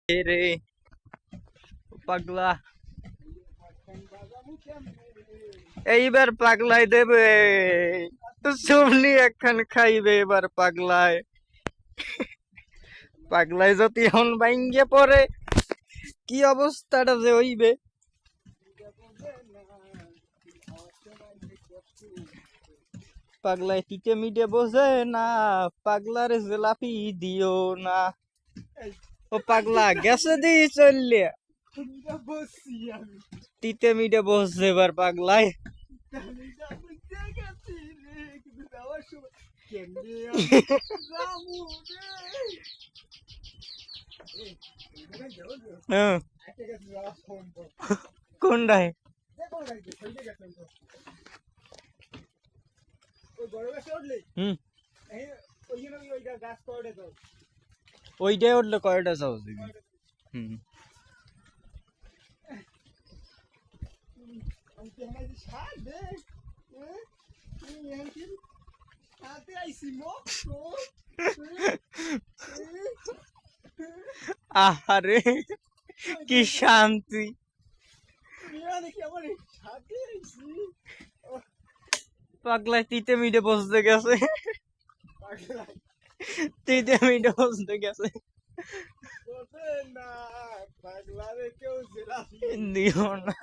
রে পাগলা এইবার পাগলাই দেবে চুমনি একখান খাইবে এবার পাগলায় পাগলায় যদি এখন ভাঙ্গে পড়ে কি অবস্থাটা যে হইবে পাগলায় তিতে মিটে বোঝে না পাগলার জেলাপি দিও না ও পাগলা গেছে দি চললে তিতে মিটে বসছে এবার পাগলায় হ্যাঁ কোনটায় হুম ওইটাই উঠলে কয়টা চাও দিবি হুম আহারে কি শান্তি পাগলায় তিতে মিটে বসতে গেছে তিতে মিটে বসতে গেছে দিও না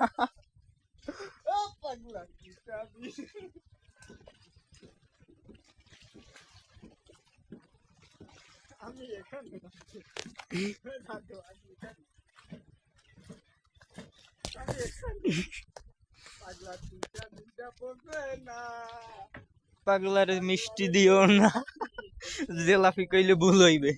আমি এখানে পাগলার মিষ্টি দিও না জেলাপি কইলে ভুল হইবে।